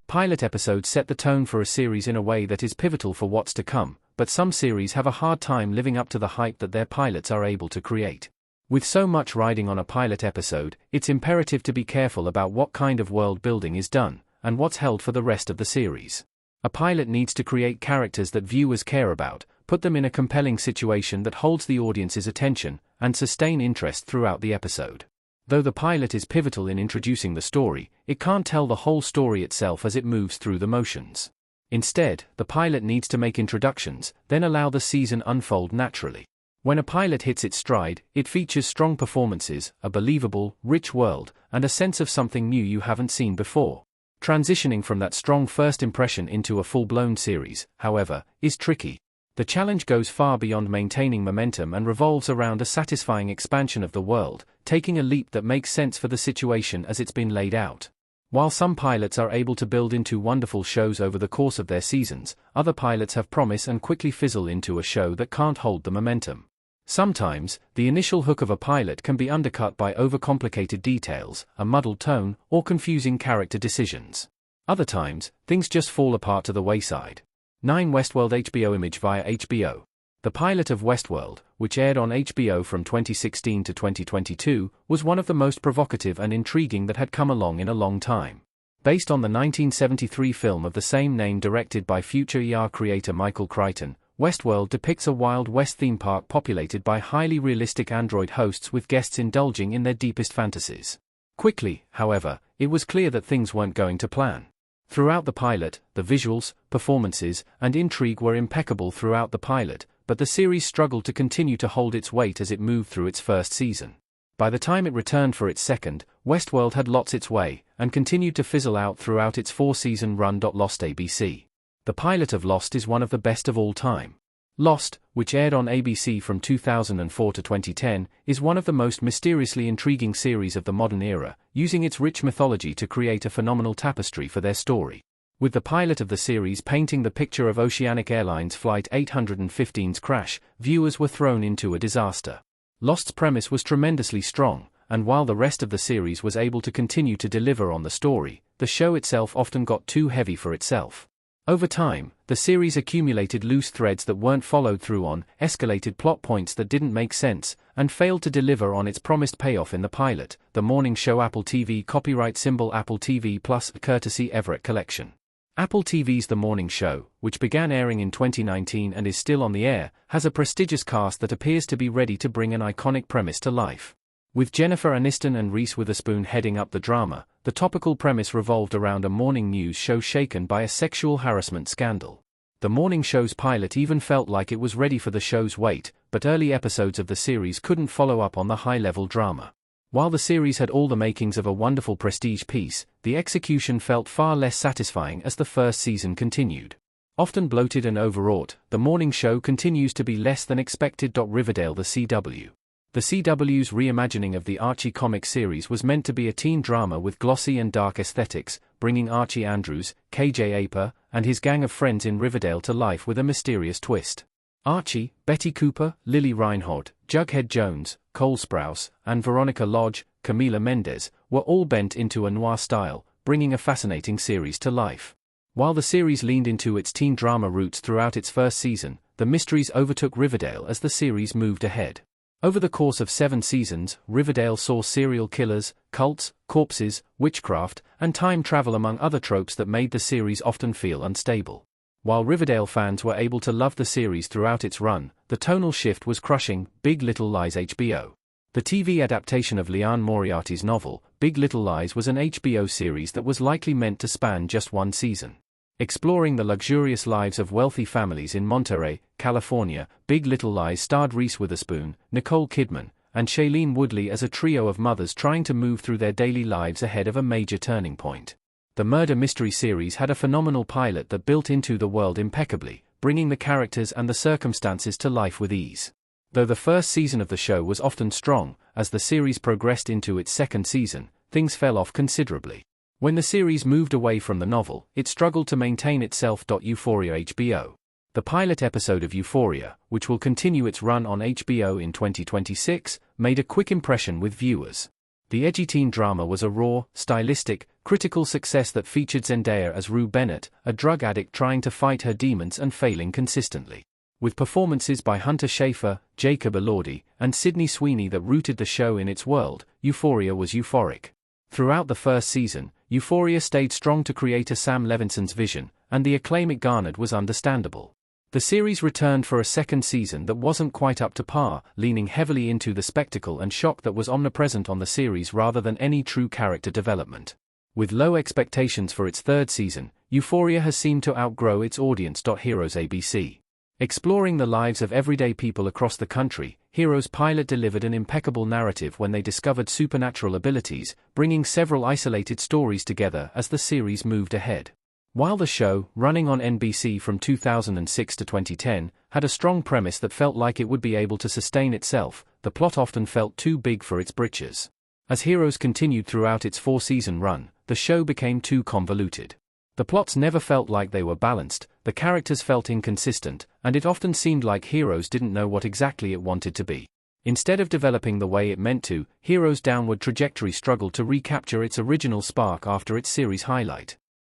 Pilot episodes set the tone for a series in a way that is pivotal for what's to come, but some series have a hard time living up to the hype that their pilots are able to create. With so much riding on a pilot episode, it's imperative to be careful about what kind of world building is done, and what's held for the rest of the series. A pilot needs to create characters that viewers care about, put them in a compelling situation that holds the audience's attention, and sustain interest throughout the episode. Though the pilot is pivotal in introducing the story, it can't tell the whole story itself as it moves through the motions. Instead, the pilot needs to make introductions, then allow the season unfold naturally. When a pilot hits its stride, it features strong performances, a believable, rich world, and a sense of something new you haven't seen before. Transitioning from that strong first impression into a full-blown series, however, is tricky. The challenge goes far beyond maintaining momentum and revolves around a satisfying expansion of the world, taking a leap that makes sense for the situation as it's been laid out. While some pilots are able to build into wonderful shows over the course of their seasons, other pilots have promise and quickly fizzle into a show that can't hold the momentum. Sometimes, the initial hook of a pilot can be undercut by overcomplicated details, a muddled tone, or confusing character decisions. Other times, things just fall apart to the wayside. 9 Westworld HBO Image via HBO. The pilot of Westworld, which aired on HBO from 2016 to 2022, was one of the most provocative and intriguing that had come along in a long time. Based on the 1973 film of the same name directed by future ER creator Michael Crichton, Westworld depicts a Wild West theme park populated by highly realistic android hosts with guests indulging in their deepest fantasies. Quickly, however, it was clear that things weren't going to plan. Throughout the pilot, the visuals, performances, and intrigue were impeccable throughout the pilot, but the series struggled to continue to hold its weight as it moved through its first season. By the time it returned for its second, Westworld had lost its way, and continued to fizzle out throughout its 4-season run. Lost ABC. The pilot of Lost is one of the best of all time. Lost, which aired on ABC from 2004 to 2010, is one of the most mysteriously intriguing series of the modern era, using its rich mythology to create a phenomenal tapestry for their story. With the pilot of the series painting the picture of Oceanic Airlines Flight 815's crash, viewers were thrown into a disaster. Lost's premise was tremendously strong, and while the rest of the series was able to continue to deliver on the story, the show itself often got too heavy for itself. Over time, the series accumulated loose threads that weren't followed through on, escalated plot points that didn't make sense, and failed to deliver on its promised payoff in the pilot. The morning show Apple TV copyright symbol Apple TV Plus courtesy Everett Collection. Apple TV's The Morning Show, which began airing in 2019 and is still on the air, has a prestigious cast that appears to be ready to bring an iconic premise to life. With Jennifer Aniston and Reese Witherspoon heading up the drama, the topical premise revolved around a morning news show shaken by a sexual harassment scandal. The morning show's pilot even felt like it was ready for the show's weight, but early episodes of the series couldn't follow up on the high-level drama. While the series had all the makings of a wonderful prestige piece, the execution felt far less satisfying as the first season continued. Often bloated and overwrought, the morning show continues to be less than expected. Riverdale. The CW. The CW's reimagining of the Archie comic series was meant to be a teen drama with glossy and dark aesthetics, bringing Archie Andrews, KJ Apa, and his gang of friends in Riverdale to life with a mysterious twist. Archie, Betty Cooper, Lily Reinhold, Jughead Jones, Cole Sprouse, and Veronica Lodge, Camila Mendez, were all bent into a noir style, bringing a fascinating series to life. While the series leaned into its teen drama roots throughout its first season, the mysteries overtook Riverdale as the series moved ahead. Over the course of 7 seasons, Riverdale saw serial killers, cults, corpses, witchcraft, and time travel among other tropes that made the series often feel unstable. While Riverdale fans were able to love the series throughout its run, the tonal shift was crushing. Big Little Lies. HBO. The TV adaptation of Liane Moriarty's novel, Big Little Lies, was an HBO series that was likely meant to span just 1 season. Exploring the luxurious lives of wealthy families in Monterey, California, Big Little Lies starred Reese Witherspoon, Nicole Kidman, and Shailene Woodley as a trio of mothers trying to move through their daily lives ahead of a major turning point. The murder mystery series had a phenomenal pilot that built into the world impeccably, bringing the characters and the circumstances to life with ease. Though the first season of the show was often strong, as the series progressed into its second season, things fell off considerably. When the series moved away from the novel, it struggled to maintain itself. Euphoria. HBO. The pilot episode of Euphoria, which will continue its run on HBO in 2026, made a quick impression with viewers. The edgy teen drama was a raw, stylistic, critical success that featured Zendaya as Rue Bennett, a drug addict trying to fight her demons and failing consistently. With performances by Hunter Schafer, Jacob Elordi, and Sydney Sweeney that rooted the show in its world, Euphoria was euphoric. Throughout the first season, Euphoria stayed strong to create a Sam Levinson's vision, and the acclaim it garnered was understandable. The series returned for a second season that wasn't quite up to par, leaning heavily into the spectacle and shock that was omnipresent on the series rather than any true character development. With low expectations for its third season, Euphoria has seemed to outgrow its audience. Heroes ABC. Exploring the lives of everyday people across the country, Heroes pilot delivered an impeccable narrative when they discovered supernatural abilities, bringing several isolated stories together as the series moved ahead. While the show, running on NBC from 2006 to 2010, had a strong premise that felt like it would be able to sustain itself, the plot often felt too big for its britches. As Heroes continued throughout its four-season run, the show became too convoluted. The plots never felt like they were balanced, the characters felt inconsistent, and it often seemed like Heroes didn't know what exactly it wanted to be. Instead of developing the way it meant to, Heroes' downward trajectory struggled to recapture its original spark after its series highlight.